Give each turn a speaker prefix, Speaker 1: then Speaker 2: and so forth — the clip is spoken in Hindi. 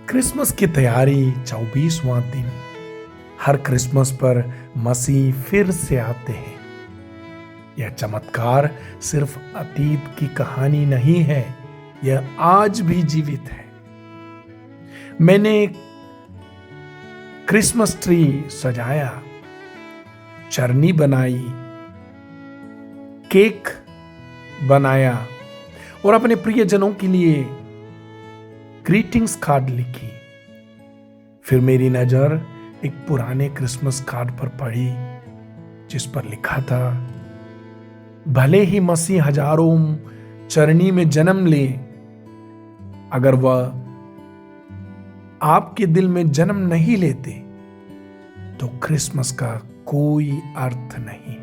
Speaker 1: क्रिसमस की तैयारी 24वां दिन। हर क्रिसमस पर मसीह फिर से आते हैं। यह चमत्कार सिर्फ अतीत की कहानी नहीं है, यह आज भी जीवित है। मैंने क्रिसमस ट्री सजाया, चरनी बनाई, केक बनाया और अपने प्रियजनों के लिए ग्रीटिंग्स कार्ड लिखी। फिर मेरी नजर एक पुराने क्रिसमस कार्ड पर पड़ी, जिस पर लिखा था, भले ही मसीह हजारों चरनी में जन्म ले, अगर वह आपके दिल में जन्म नहीं लेते तो क्रिसमस का कोई अर्थ नहीं।